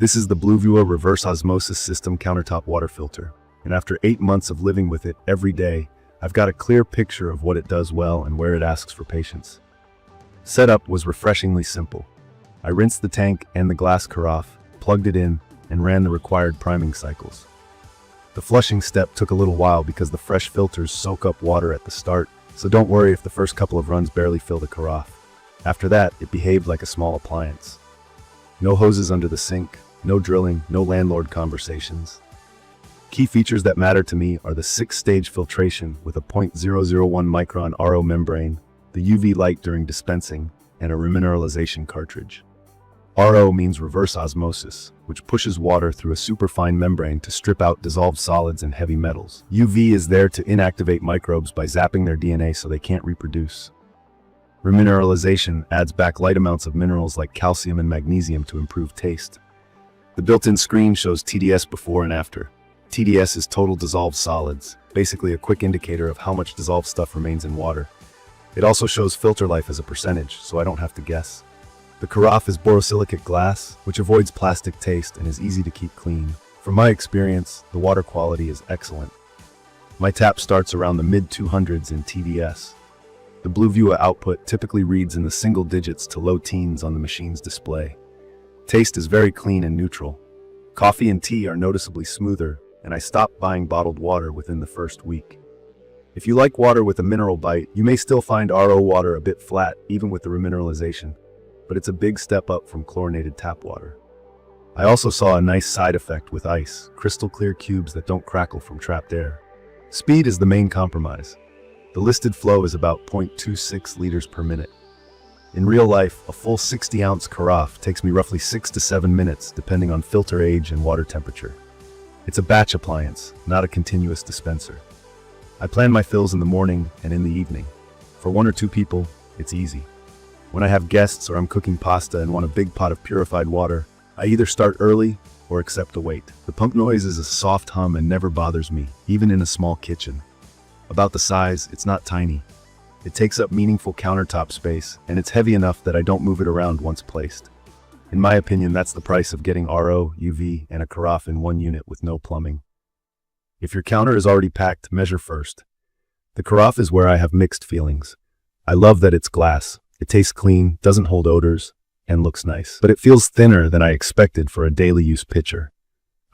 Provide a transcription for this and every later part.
This is the Bluevua reverse osmosis system countertop water filter, and after 8 months of living with it every day, I've got a clear picture of what it does well and where it asks for patience. Setup was refreshingly simple. I rinsed the tank and the glass carafe, plugged it in, and ran the required priming cycles. The flushing step took a little while because the fresh filters soak up water at the start, so don't worry if the first couple of runs barely fill the carafe. After that, it behaved like a small appliance. No hoses under the sink, no drilling, no landlord conversations. Key features that matter to me are the 6-stage filtration with a 0.001 micron RO membrane, the UV light during dispensing, and a remineralization cartridge. RO means reverse osmosis, which pushes water through a superfine membrane to strip out dissolved solids and heavy metals. UV is there to inactivate microbes by zapping their DNA so they can't reproduce. Remineralization adds back light amounts of minerals like calcium and magnesium to improve taste. The built-in screen shows TDS before and after. TDS is total dissolved solids, basically a quick indicator of how much dissolved stuff remains in water. It also shows filter life as a percentage, so I don't have to guess. The carafe is borosilicate glass, which avoids plastic taste and is easy to keep clean. From my experience, the water quality is excellent. My tap starts around the mid-200s in TDS. The Bluevua output typically reads in the single digits to low teens on the machine's display. Taste is very clean and neutral. Coffee and tea are noticeably smoother, and I stopped buying bottled water within the first week. If you like water with a mineral bite, you may still find RO water a bit flat, even with the remineralization, but it's a big step up from chlorinated tap water. I also saw a nice side effect with ice, crystal clear cubes that don't crackle from trapped air. Speed is the main compromise. The listed flow is about 0.26 liters per minute. In real life, a full 60-ounce carafe takes me roughly 6 to 7 minutes, depending on filter age and water temperature. It's a batch appliance, not a continuous dispenser. I plan my fills in the morning and in the evening. For 1 or 2 people, it's easy. When I have guests or I'm cooking pasta and want a big pot of purified water, I either start early or accept a wait. The pump noise is a soft hum and never bothers me, even in a small kitchen. About the size, it's not tiny. It takes up meaningful countertop space, and it's heavy enough that I don't move it around once placed. In my opinion, that's the price of getting RO, UV, and a carafe in one unit with no plumbing. If your counter is already packed, measure first. The carafe is where I have mixed feelings. I love that it's glass. It tastes clean, doesn't hold odors, and looks nice. But it feels thinner than I expected for a daily use pitcher.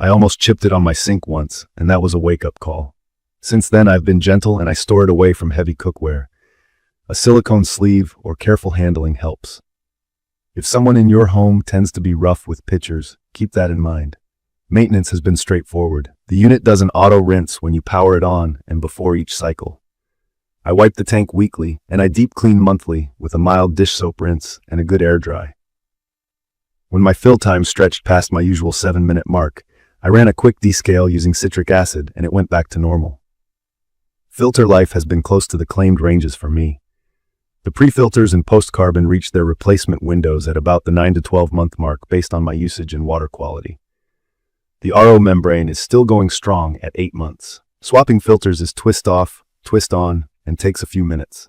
I almost chipped it on my sink once, and that was a wake-up call. Since then, I've been gentle and I store it away from heavy cookware. A silicone sleeve or careful handling helps. If someone in your home tends to be rough with pitchers, keep that in mind. Maintenance has been straightforward. The unit does an auto rinse when you power it on and before each cycle. I wipe the tank weekly and I deep clean monthly with a mild dish soap rinse and a good air dry. When my fill time stretched past my usual 7-minute mark, I ran a quick descale using citric acid and it went back to normal. Filter life has been close to the claimed ranges for me. The pre-filters and post-carbon reached their replacement windows at about the 9 to 12 month mark based on my usage and water quality. The RO membrane is still going strong at 8 months. Swapping filters is twist off, twist on, and takes a few minutes.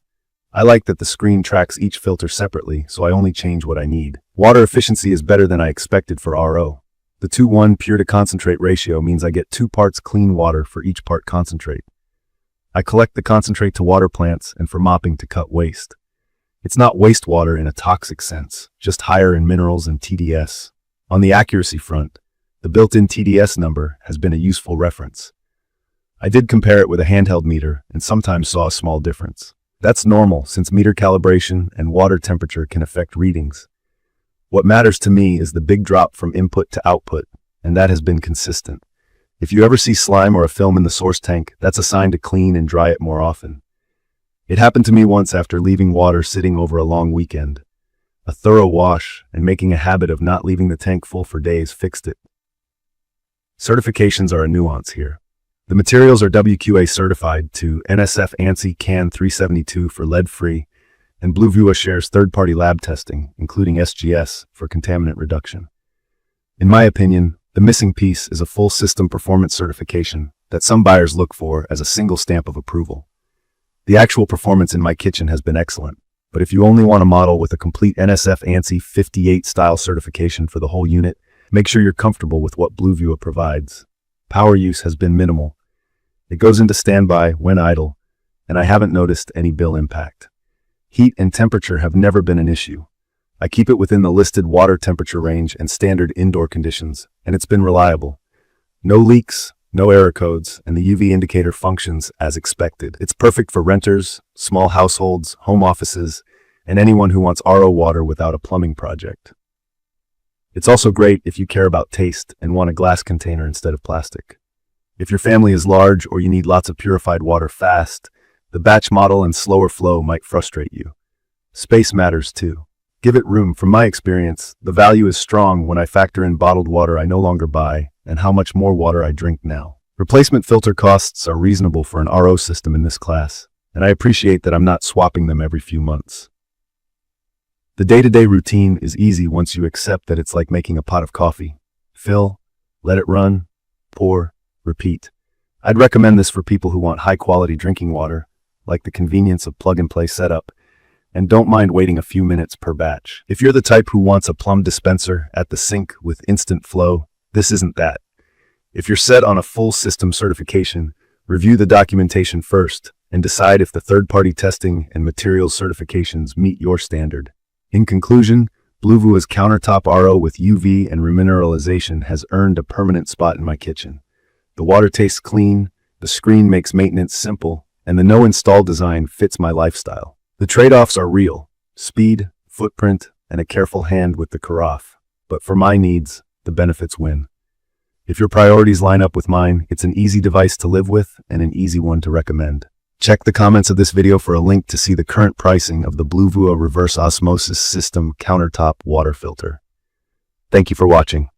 I like that the screen tracks each filter separately, so I only change what I need. Water efficiency is better than I expected for RO. The 2:1 pure to concentrate ratio means I get 2 parts clean water for each part concentrate. I collect the concentrate to water plants and for mopping to cut waste. It's not wastewater in a toxic sense, just higher in minerals and TDS. On the accuracy front, the built-in TDS number has been a useful reference. I did compare it with a handheld meter and sometimes saw a small difference. That's normal since meter calibration and water temperature can affect readings. What matters to me is the big drop from input to output, and that has been consistent. If you ever see slime or a film in the source tank, that's a sign to clean and dry it more often. It happened to me once after leaving water sitting over a long weekend. A thorough wash and making a habit of not leaving the tank full for days fixed it. Certifications are a nuance here. The materials are WQA certified to NSF ANSI CAN 372 for lead-free, and Bluevua shares third-party lab testing, including SGS, for contaminant reduction. In my opinion, the missing piece is a full system performance certification that some buyers look for as a single stamp of approval. The actual performance in my kitchen has been excellent, but if you only want a model with a complete NSF ANSI 58 style certification for the whole unit, Make sure you're comfortable with what Bluevua provides. Power use has been minimal. It goes into standby when idle, and I haven't noticed any bill impact. Heat and temperature have never been an issue. I keep it within the listed water temperature range and standard indoor conditions, and it's been reliable. No leaks, no error codes, and the UV indicator functions as expected. It's perfect for renters, small households, home offices, and anyone who wants RO water without a plumbing project. It's also great if you care about taste and want a glass container instead of plastic. If your family is large or you need lots of purified water fast, the batch model and slower flow might frustrate you. Space matters too. Give it room. From my experience, the value is strong when I factor in bottled water I no longer buy and how much more water I drink now. Replacement filter costs are reasonable for an RO system in this class, and I appreciate that I'm not swapping them every few months. The day-to-day routine is easy once you accept that it's like making a pot of coffee. Fill, let it run, pour, repeat. I'd recommend this for people who want high-quality drinking water, like the convenience of plug-and-play setup, and don't mind waiting a few minutes per batch. If you're the type who wants a plumb dispenser at the sink with instant flow, this isn't that. If you're set on a full system certification, review the documentation first and decide if the third-party testing and materials certifications meet your standard. In conclusion, Bluevua's countertop RO with UV and remineralization has earned a permanent spot in my kitchen. The water tastes clean, the screen makes maintenance simple, and the no-install design fits my lifestyle. The trade-offs are real: speed, footprint, and a careful hand with the carafe. But for my needs, the benefits win. If your priorities line up with mine, it's an easy device to live with and an easy one to recommend. Check the comments of this video for a link to see the current pricing of the Bluevua reverse osmosis system countertop water filter. Thank you for watching.